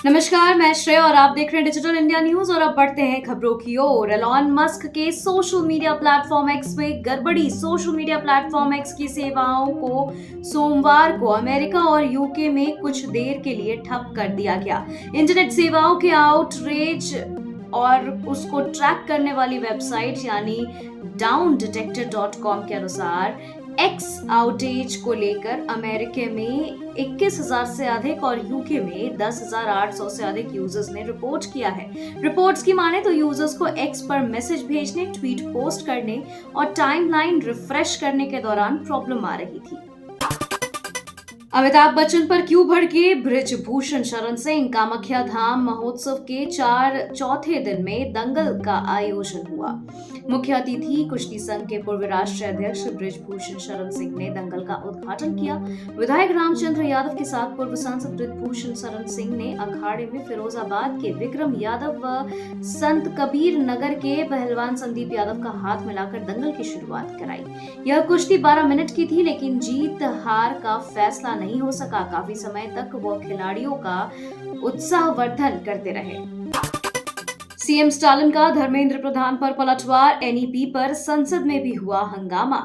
नमस्कार, मैं श्रेया और आप देख रहे हैं डिजिटल इंडिया न्यूज। और अब बढ़ते हैं खबरों की ओर। एलॉन मस्क के सोशल मीडिया प्लेटफॉर्म एक्स में गड़बड़ी। सोशल मीडिया प्लेटफॉर्म एक्स की सेवाओं को सोमवार को अमेरिका और यूके में कुछ देर के लिए ठप कर दिया गया। इंटरनेट सेवाओं के आउटरीच और उसको ट्रैक करने वाली वेबसाइट यानी डाउनडिटेक्टर.com के अनुसार एक्स आउटेज को लेकर अमेरिका में 21,000 से अधिक और यूके में 10,800 से अधिक यूजर्स ने रिपोर्ट किया है। रिपोर्ट्स की माने तो यूजर्स को एक्स पर मैसेज भेजने, ट्वीट पोस्ट करने और टाइमलाइन रिफ्रेश करने के दौरान प्रॉब्लम आ रही थी। अमिताभ बच्चन पर क्यों भड़के बृजभूषण शरण सिंह। कामाख्या धाम महोत्सव के चौथे दिन में दंगल का आयोजन हुआ। मुख्य अतिथि कुश्ती संघ के पूर्व राष्ट्रीय अध्यक्ष बृजभूषण शरण सिंह ने दंगल का उद्घाटन किया। विधायक रामचंद्र यादव के साथ पूर्व सांसद बृजभूषण शरण सिंह ने अखाड़े में फिरोजाबाद के विक्रम यादव व संत कबीर नगर के पहलवान संदीप यादव का हाथ मिलाकर दंगल की शुरुआत कराई। यह कुश्ती 12 मिनट की थी, लेकिन जीत हार का फैसला नहीं हो सका। काफी समय तक वो खिलाड़ियों का उत्साहवर्धन करते रहे। सीएम स्टालिन का धर्मेंद्र प्रधान पर पलटवार। एनईपी पर संसद में भी हुआ हंगामा।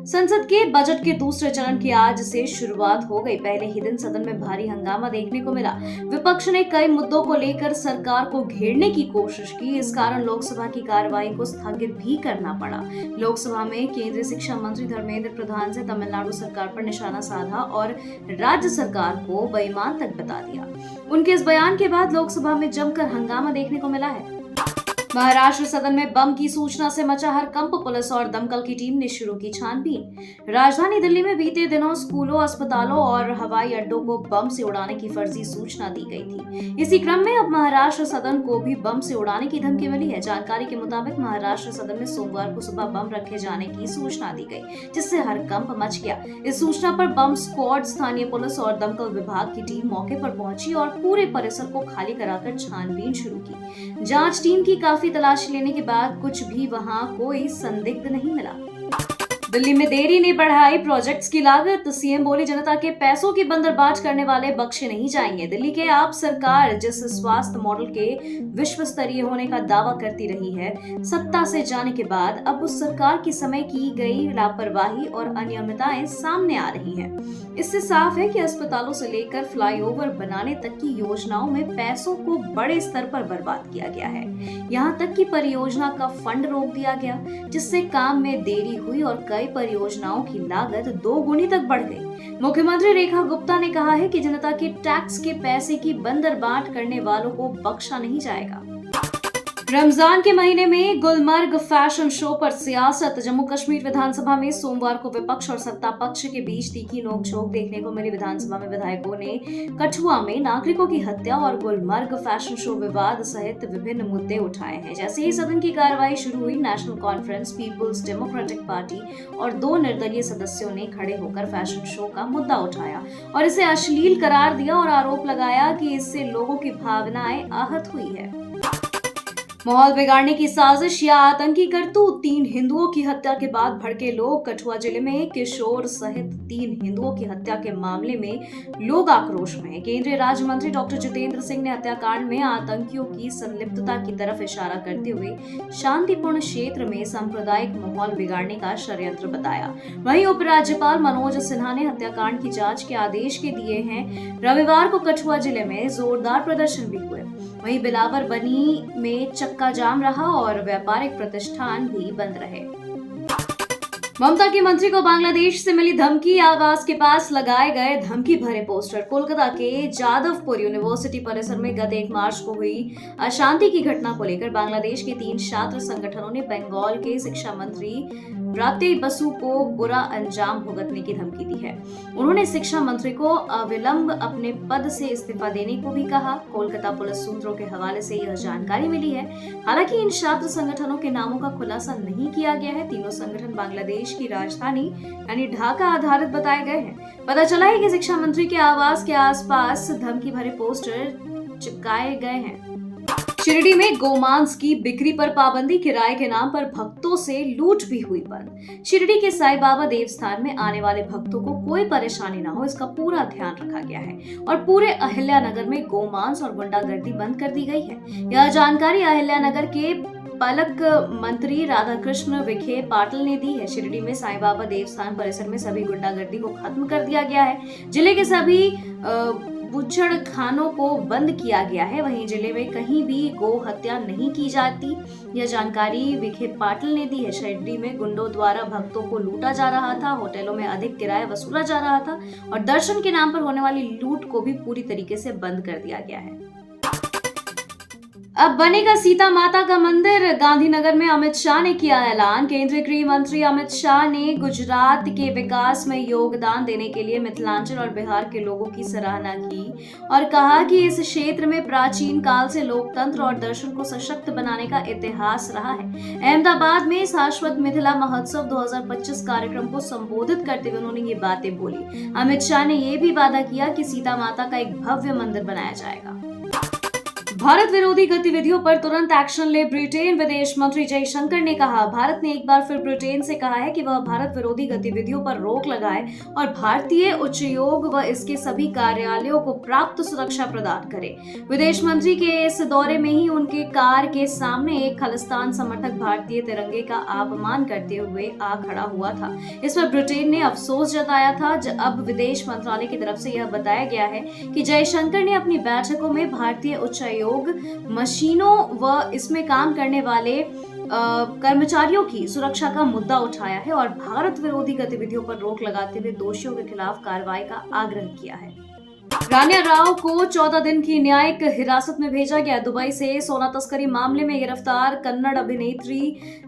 संसद के बजट के दूसरे चरण की आज से शुरुआत हो गई। पहले ही दिन सदन में भारी हंगामा देखने को मिला। विपक्ष ने कई मुद्दों को लेकर सरकार को घेरने की कोशिश की। इस कारण लोकसभा की कार्यवाही को स्थगित भी करना पड़ा। लोकसभा में केंद्रीय शिक्षा मंत्री धर्मेंद्र प्रधान से तमिलनाडु सरकार पर निशाना साधा और राज्य सरकार को बेईमान तक बता दिया। उनके इस बयान के बाद लोकसभा में जमकर हंगामा देखने को मिला है। महाराष्ट्र सदन में बम की सूचना से मचा हड़कंप। पुलिस और दमकल की टीम ने शुरू की छानबीन। राजधानी दिल्ली में बीते दिनों स्कूलों, अस्पतालों और हवाई अड्डों को बम से उड़ाने की फर्जी सूचना दी गई थी। इसी क्रम में अब महाराष्ट्र सदन को भी बम से उड़ाने की धमकी मिली है। जानकारी के मुताबिक महाराष्ट्र सदन में सोमवार को सुबह बम रखे जाने की सूचना दी गई, जिससे हड़कंप मच गया। इस सूचना पर बम स्क्वाड, स्थानीय पुलिस और दमकल विभाग की टीम मौके पर पहुंची और पूरे परिसर को खाली कराकर छानबीन शुरू की। जांच टीम की काफी तलाशी लेने के बाद कुछ भी वहां कोई संदिग्ध नहीं मिला। दिल्ली में देरी ने बढ़ाई प्रोजेक्ट्स की लागत। सीएम बोली, जनता के पैसों की बंदरबांट करने वाले बख्शे नहीं जाएंगे। दिल्ली के आप सरकार जिस स्वास्थ्य मॉडल के विश्व स्तरीय होने का दावा करती रही है, सत्ता से जाने के बाद अब उस सरकार की समय की गई लापरवाही और अनियमितताएं सामने आ रही हैं। इससे साफ है कि अस्पतालों से लेकर फ्लाईओवर बनाने तक की योजनाओं में पैसों को बड़े स्तर पर बर्बाद किया गया है। यहाँ तक कि परियोजना का फंड रोक दिया गया, जिससे काम में देरी हुई और कई परियोजनाओं की लागत 2 गुनी तक बढ़ गई। मुख्यमंत्री रेखा गुप्ता ने कहा है कि जनता के टैक्स के पैसे की बंदरबांट करने वालों को बख्शा नहीं जाएगा। रमजान के महीने में गुलमर्ग फैशन शो पर सियासत। जम्मू कश्मीर विधानसभा में सोमवार को विपक्ष और सत्ता पक्ष के बीच तीखी नोकझोंक देखने को मिली। विधानसभा में विधायकों ने कठुआ में नागरिकों की हत्या और गुलमर्ग फैशन शो विवाद सहित विभिन्न मुद्दे उठाए हैं। जैसे ही सदन की कार्यवाही शुरू हुई, नेशनल कॉन्फ्रेंस, पीपुल्स डेमोक्रेटिक पार्टी और 2 निर्दलीय सदस्यों ने खड़े होकर फैशन शो का मुद्दा उठाया और इसे अश्लील करार दिया और आरोप लगाया कि इससे लोगों की भावनाएं आहत हुई है। माहौल बिगाड़ने की साजिश या आतंकी करतूत। 3 हिंदुओं की हत्या के बाद भड़के लोग। कठुआ जिले में किशोर सहित 3 हिंदुओं की हत्या के मामले में लोग आक्रोश में हैं। केंद्रीय राज्य मंत्री डॉक्टर जितेंद्र सिंह ने हत्याकांड में आतंकियों की संलिप्तता की तरफ इशारा करते हुए शांतिपूर्ण क्षेत्र में सांप्रदायिक माहौल बिगाड़ने का षड्यंत्र बताया। वहीं उपराज्यपाल मनोज सिन्हा ने हत्याकांड की जांच के आदेश के दिए हैं। रविवार को कठुआ जिले में जोरदार प्रदर्शन भी हुए। वहीं बिलावर बनी में चक्का जाम रहा और व्यापारिक प्रतिष्ठान भी बंद रहे। ममता की मंत्री को बांग्लादेश से मिली धमकी। आवास के पास लगाए गए धमकी भरे पोस्टर। कोलकाता के जादवपुर यूनिवर्सिटी परिसर में गत 1 मार्च को हुई अशांति की घटना को लेकर बांग्लादेश के 3 छात्र संगठनों ने बंगाल के शिक्षा मंत्री राते बसु को बुरा अंजाम भुगतने की धमकी दी है। उन्होंने शिक्षा मंत्री को अविलंब अपने पद से इस्तीफा देने को भी कहा। कोलकाता पुलिस सूत्रों के हवाले से यह जानकारी मिली है। हालांकि इन छात्र संगठनों के नामों का खुलासा नहीं किया गया है। तीनों संगठन बांग्लादेश की राजधानी यानी ढाका आधारित बताए गए हैं। पता चला है कि शिक्षा मंत्री के आवास के आसपास धमकी भरे पोस्टर चिपकाए गए हैं। शिरडी में गोमांस की बिक्री पर पाबंदी, किराए के नाम पर भक्तों से लूट भी हुई बंद। शिरडी के साईं बाबा देवस्थान में आने वाले भक्तों को कोई परेशानी न हो, इसका पूरा ध्यान रखा गया है और पूरे अहिल्यानगर में गोमांस और गुंडागर्दी बंद कर दी गई है। यह जानकारी अहिल्यानगर के पालक मंत्री राधाकृष्ण विखे पाटिल ने दी है। शिरडी में साईं बाबा देवस्थान परिसर में सभी गुंडागर्दी को खत्म कर दिया गया है। जिले के सभी बुच्चड़ खानों को बंद किया गया है। वहीं जिले में कहीं भी गो हत्या नहीं की जाती। यह जानकारी विखे पाटिल ने दी है। शिरडी में गुंडों द्वारा भक्तों को लूटा जा रहा था, होटलों में अधिक किराया वसूला जा रहा था और दर्शन के नाम पर होने वाली लूट को भी पूरी तरीके से बंद कर दिया गया है। अब बनेगा सीता माता का मंदिर, गांधीनगर में अमित शाह ने किया ऐलान। केंद्रीय गृह मंत्री अमित शाह ने गुजरात के विकास में योगदान देने के लिए मिथिलांचल और बिहार के लोगों की सराहना की और कहा कि इस क्षेत्र में प्राचीन काल से लोकतंत्र और दर्शन को सशक्त बनाने का इतिहास रहा है। अहमदाबाद में शाश्वत मिथिला महोत्सव 2025 कार्यक्रम को संबोधित करते हुए उन्होंने ये बातें बोली। अमित शाह ने ये भी वादा किया कि सीता माता का एक भव्य मंदिर बनाया जाएगा। भारत विरोधी गतिविधियों पर तुरंत एक्शन ले ब्रिटेन विदेश मंत्री जयशंकर ने कहा। भारत ने एक बार फिर ब्रिटेन से कहा है कि वह भारत विरोधी गतिविधियों पर रोक लगाए और भारतीय उच्चायोग व इसके सभी कार्यालयों को पर्याप्त सुरक्षा प्रदान करे। विदेश मंत्री के इस दौरे में ही उनके कार के सामने एक खालिस्तान समर्थक भारतीय तिरंगे का अपमान करते हुए आ खड़ा हुआ था। इस पर ब्रिटेन ने अफसोस जताया था। अब विदेश मंत्रालय की तरफ से यह बताया गया है कि जयशंकर ने अपनी बैठकों में भारतीय उच्चायोग मशीनों व इसमें काम करने वाले कर्मचारियों की सुरक्षा का मुद्दा उठाया है और भारत विरोधी गतिविधियों पर रोक लगाते हुए दोषियों के खिलाफ कार्रवाई का आग्रह किया है। रान्या राव को 14 दिन की न्यायिक हिरासत में भेजा गया। दुबई से सोना तस्करी मामले में गिरफ्तार कन्नड़ अभिनेत्री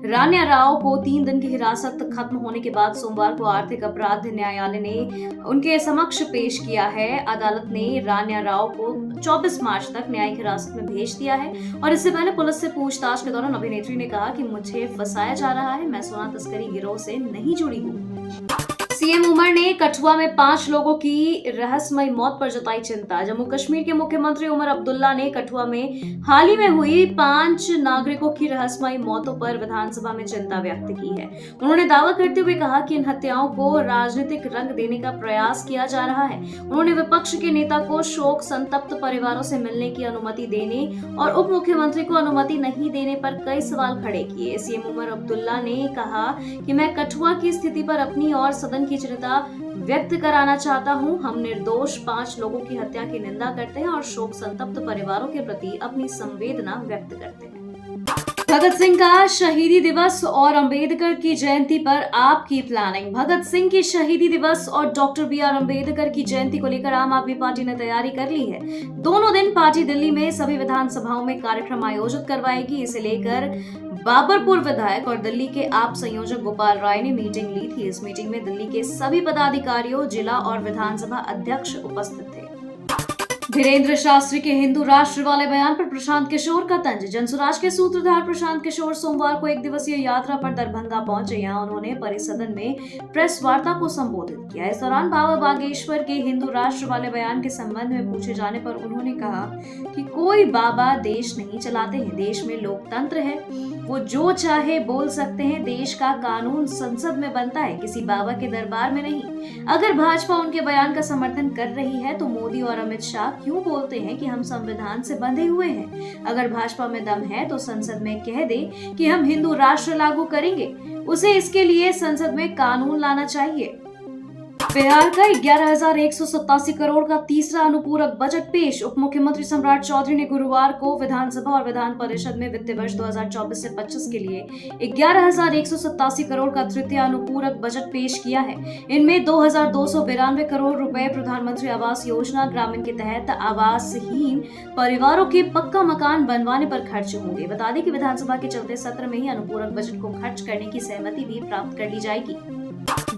रान्या राव को 3 दिन की हिरासत खत्म होने के बाद सोमवार को आर्थिक अपराध न्यायालय ने उनके समक्ष पेश किया है। अदालत ने रान्या राव को 24 मार्च तक न्यायिक हिरासत में भेज दिया है और इससे पहले पुलिस से पूछताछ के दौरान अभिनेत्री ने कहा कि मुझे फंसाया जा रहा है, मैं सोना तस्करी गिरोह से नहीं जुड़ी हूँ। सीएम उमर ने कठुआ में 5 लोगों की रहस्यमय मौत पर जताई चिंता। जम्मू कश्मीर के मुख्यमंत्री उमर अब्दुल्ला ने कठुआ में हाल ही में हुई 5 नागरिकों की रहस्यमय मौतों पर विधानसभा में चिंता व्यक्त की है। उन्होंने दावा करते हुए कहा कि इन हत्याओं को राजनीतिक रंग देने का प्रयास किया जा रहा है। उन्होंने विपक्ष के नेता को शोक संतप्त परिवारों से मिलने की अनुमति देने और उप मुख्यमंत्री को अनुमति नहीं देने पर कई सवाल खड़े किए। सीएम उमर अब्दुल्ला ने कहा कि मैं कठुआ की स्थिति पर अपनी और सदन की चिंता व्यक्त कराना चाहता हूं। हम निर्दोष 5 लोगों की हत्या की निंदा करते हैं और शोक संतप्त परिवारों के प्रति अपनी संवेदना व्यक्त करते हैं। भगत सिंह का शहीदी दिवस और अंबेडकर की जयंती पर आपकी प्लानिंग। भगत सिंह की शहीदी दिवस और डॉक्टर बी.आर. अंबेडकर की जयंती को लेकर आम आदमी पार्टी ने तैयारी कर ली है। दोनों दिन पार्टी दिल्ली में सभी विधानसभाओं में कार्यक्रम आयोजित करवाएगी। इसे लेकर बाबरपुर विधायक और दिल्ली के आप संयोजक गोपाल राय ने मीटिंग ली थी। इस मीटिंग में दिल्ली के सभी पदाधिकारियों, जिला और विधानसभा अध्यक्ष उपस्थित थे। धीरेन्द्र शास्त्री के हिंदू राष्ट्र वाले बयान पर प्रशांत किशोर का तंज। जनसुराज के सूत्रधार प्रशांत किशोर सोमवार को 1 दिवसीय यात्रा पर दरभंगा पहुंचे। यहाँ उन्होंने परिसदन में प्रेस वार्ता को संबोधित किया। इस दौरान बाबा बागेश्वर के हिंदू राष्ट्र वाले बयान के संबंध में पूछे जाने पर उन्होंने कहा कि कोई बाबा देश नहीं चलाते हैं, देश में लोकतंत्र है, वो जो चाहे बोल सकते हैं, देश का कानून संसद में बनता है, किसी बाबा के दरबार में नहीं। अगर भाजपा उनके बयान का समर्थन कर रही है तो मोदी और अमित शाह क्यों बोलते हैं कि हम संविधान से बंधे हुए हैं? अगर भाजपा में दम है तो संसद में कह दे कि हम हिंदू राष्ट्र लागू करेंगे, उसे इसके लिए संसद में कानून लाना चाहिए। बिहार का 11,187 करोड़ का तीसरा अनुपूरक बजट पेश। उप मुख्यमंत्री सम्राट चौधरी ने गुरुवार को विधानसभा और विधान परिषद में वित्त वर्ष 2024 से 25 के लिए 11,187 करोड़ का तृतीय अनुपूरक बजट पेश किया है। इनमें 2,292 करोड़ रुपए प्रधानमंत्री आवास योजना ग्रामीण के तहत आवासहीन परिवारों के पक्का मकान बनवाने पर खर्च होंगे। बता दें कि विधानसभा के चलते सत्र में ही अनुपूरक बजट को खर्च करने की सहमति भी प्राप्त कर ली जाएगी।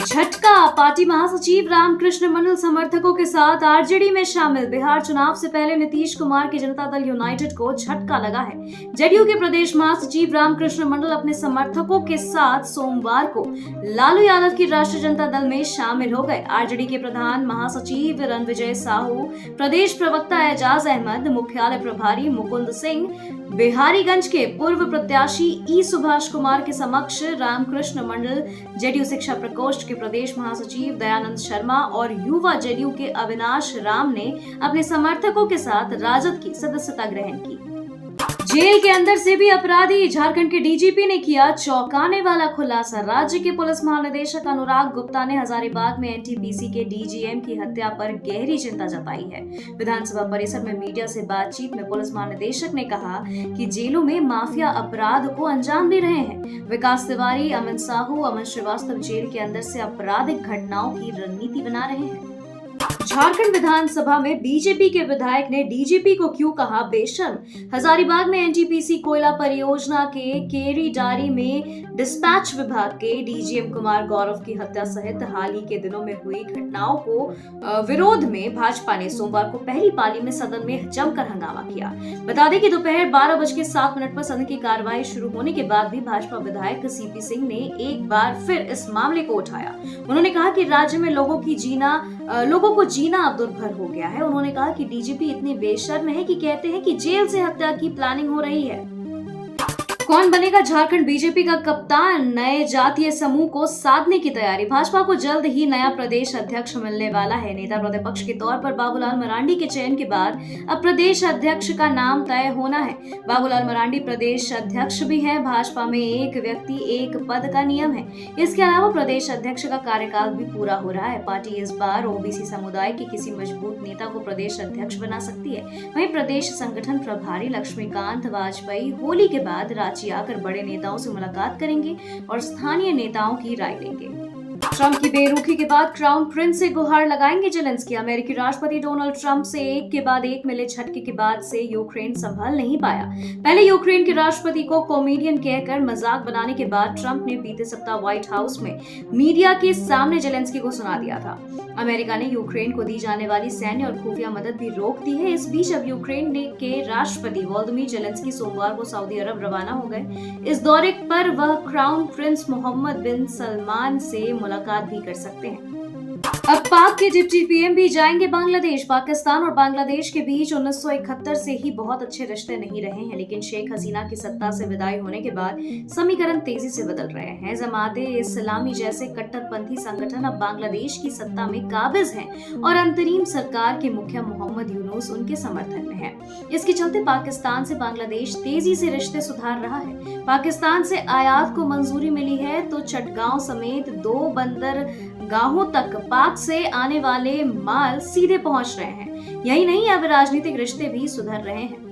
झटका, पार्टी महासचिव रामकृष्ण मंडल समर्थकों के साथ आरजेडी में शामिल। बिहार चुनाव से पहले नीतीश कुमार के जनता दल यूनाइटेड को झटका लगा है। जेडीयू के प्रदेश महासचिव रामकृष्ण मंडल अपने समर्थकों के साथ सोमवार को लालू यादव की राष्ट्रीय जनता दल में शामिल हो गए। आरजेडी के प्रधान महासचिव रणविजय साहू, प्रदेश प्रवक्ता एजाज अहमद, मुख्यालय प्रभारी मुकुंद सिंह, बिहारीगंज के पूर्व प्रत्याशी ई सुभाष कुमार के समक्ष रामकृष्ण मंडल, जेडीयू शिक्षा प्रकोष्ठ के प्रदेश महासचिव दयानंद शर्मा और युवा जेडीयू के अविनाश राम ने अपने समर्थकों के साथ राजद की सदस्यता ग्रहण की। जेल के अंदर से भी अपराधी, झारखंड के डीजीपी ने किया चौंकाने वाला खुलासा। राज्य के पुलिस महानिदेशक अनुराग गुप्ता ने हजारीबाग में एनटीपीसी के डीजीएम की हत्या पर गहरी चिंता जताई है। विधानसभा परिसर में मीडिया से बातचीत में पुलिस महानिदेशक ने कहा कि जेलों में माफिया अपराध को अंजाम दे रहे हैं। विकास तिवारी, अमन साहू, अमन श्रीवास्तव जेल के अंदर से आपराधिक घटनाओं की रणनीति बना रहे हैं। झारखंड विधानसभा में बीजेपी के विधायक ने डीजीपी को क्यों कहा बेशर्म। हजारीबाग में एनटीपीसी कोयला परियोजना के केरीडारी में डिस्पैच विभाग के डीजीएम कुमार गौरव की हत्या सहित हाल ही के दिनों में हुई घटनाओं को विरोध में भाजपा ने सोमवार को पहली पाली में सदन में जमकर हंगामा किया। बता दें कि दोपहर 12:07 पर सदन की कार्यवाही शुरू होने के बाद भी भाजपा विधायक सीपी सिंह ने एक बार फिर इस मामले को उठाया। उन्होंने कहा कि राज्य में लोगों को जीना अब दुर्भर हो गया है। उन्होंने कहा कि डीजीपी इतने बेशर्म है कि कहते हैं कि जेल से हत्या की प्लानिंग हो रही है। कौन बनेगा झारखंड बीजेपी का कप्तान, नए जातीय समूह को साधने की तैयारी। भाजपा को जल्द ही नया प्रदेश अध्यक्ष मिलने वाला है। नेता प्रतिपक्ष के तौर पर बाबूलाल मरांडी के चयन के बाद अब प्रदेश अध्यक्ष का नाम तय होना है। बाबूलाल मरांडी प्रदेश अध्यक्ष भी हैं। भाजपा में एक व्यक्ति एक पद का नियम है। इसके अलावा प्रदेश अध्यक्ष का कार्यकाल भी पूरा हो रहा है। पार्टी इस बार ओबीसी समुदाय के किसी मजबूत नेता को प्रदेश अध्यक्ष बना सकती है। वहीं प्रदेश संगठन प्रभारी लक्ष्मीकांत वाजपेयी होली के बाद रांची आकर बड़े नेताओं से मुलाकात करेंगे और स्थानीय नेताओं की राय लेंगे। ट्रंप की बेरुखी के बाद क्राउन प्रिंस से गुहार लगाएंगे जेलेंस्की। अमेरिकी राष्ट्रपति डोनाल्ड ट्रंप से एक के बाद एक मिले झटके के बाद से यूक्रेन संभल नहीं पाया। पहले यूक्रेन के राष्ट्रपति को कॉमेडियन कहकर मजाक बनाने के बाद ट्रंप ने बीते सप्ताह व्हाइट हाउस में मीडिया के सामने जेलेंस्की को सुना दिया था। अमेरिका ने यूक्रेन को दी जाने वाली सैन्य और खुफिया मदद भी रोक दी है। इस बीच अब यूक्रेन के राष्ट्रपति वोलोदिमीर जेलेंस्की सोमवार को सऊदी अरब रवाना हो गए। इस दौरे पर वह क्राउन प्रिंस मोहम्मद बिन सलमान से मुलाकात भी कर सकते हैं। अब पाक के डिप्टी पीएम भी जाएंगे बांग्लादेश। पाकिस्तान और बांग्लादेश के बीच 1971 से ही बहुत अच्छे रिश्ते नहीं रहे हैं, लेकिन शेख हसीना की सत्ता से विदाई होने के बाद समीकरण तेजी से बदल रहे हैं। जमाते इस्लामी जैसे कट्टरपंथी संगठन अब बांग्लादेश की सत्ता में काबिज हैं और अंतरिम सरकार के मुखिया मोहम्मद यूनुस उनके समर्थन में है। इसके चलते पाकिस्तान से बांग्लादेश तेजी से रिश्ते सुधार रहा है। पाकिस्तान से आयात को मंजूरी मिली है तो चटगांव समेत 2 बंदरगाहों तक पाक से आने वाले माल सीधे पहुंच रहे हैं। यही नहीं, अब राजनीतिक रिश्ते भी सुधर रहे हैं।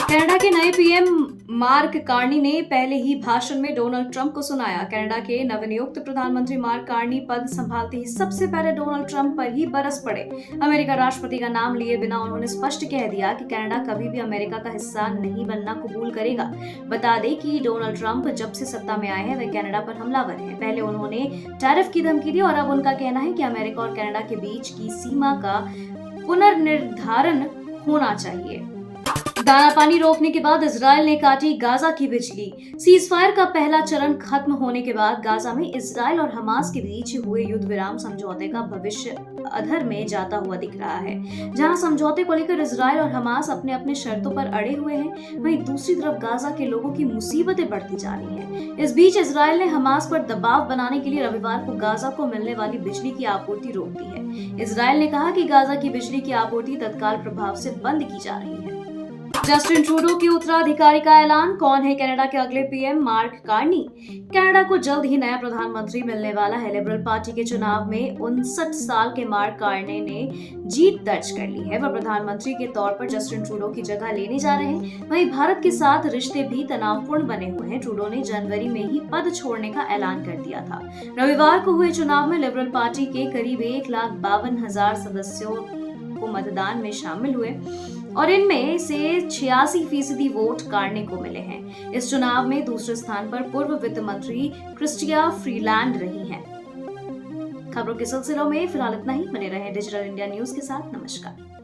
कनाडा के नए पीएम मार्क कार्नी ने पहले ही भाषण में डोनाल्ड ट्रंप को सुनाया। कनाडा के नवनियुक्त प्रधानमंत्री मार्क कार्नी पद संभालते ही सबसे पहले डोनाल्ड ट्रंप पर ही बरस पड़े। अमेरिका राष्ट्रपति का नाम लिए बिना उन्होंने स्पष्ट कह दिया कि कनाडा कभी भी अमेरिका का हिस्सा नहीं बनना कबूल करेगा। बता दें कि डोनाल्ड ट्रंप जब से सत्ता में आए हैं वे कनाडा पर हमलावर हैं। पहले उन्होंने टैरिफ की धमकी दी और अब उनका कहना है कि अमेरिका और कनाडा के बीच की सीमा का पुनर्निर्धारण होना चाहिए। दाना पानी रोकने के बाद इजराइल ने काटी गाजा की बिजली। सीजफायर का पहला चरण खत्म होने के बाद गाजा में इजराइल और हमास के बीच हुए युद्ध विराम समझौते का भविष्य अधर में जाता हुआ दिख रहा है। जहां समझौते को लेकर इजराइल और हमास अपने अपने शर्तों पर अड़े हुए हैं, वहीं दूसरी तरफ गाजा के लोगों की मुसीबतें बढ़ती जा रही हैं। इस बीच इजराइल ने हमास पर दबाव बनाने के लिए रविवार को गाजा को मिलने वाली बिजली की आपूर्ति रोक दी है। इजराइल ने कहा कि गाजा की बिजली की आपूर्ति तत्काल प्रभाव से बंद की जा रही है। जस्टिन ट्रूडो के उत्तराधिकारी का ऐलान। कौन है कनाडा के अगले पीएम? Mark Carney. कनाडा को जल्द ही नया प्रधानमंत्री मिलने वाला है। लिबरल पार्टी के चुनाव में 59 साल के मार्क कार्नी ने जीत दर्ज कर ली है। वह प्रधानमंत्री के तौर पर जस्टिन ट्रूडो की जगह लेने जा रहे हैं। वहीं भारत के साथ रिश्ते भी तनावपूर्ण बने हुए हैं। ट्रूडो ने जनवरी में ही पद छोड़ने का ऐलान कर दिया था। रविवार को हुए चुनाव में लिबरल पार्टी के करीब 1,52,000 सदस्यों को मतदान में शामिल हुए और इनमें से 86% वोट कार्नी को मिले हैं। इस चुनाव में दूसरे स्थान पर पूर्व वित्त मंत्री क्रिस्टिया फ्रीलैंड रही हैं। खबरों के सिलसिलों में फिलहाल इतना ही। बने रहें डिजिटल इंडिया न्यूज के साथ। नमस्कार।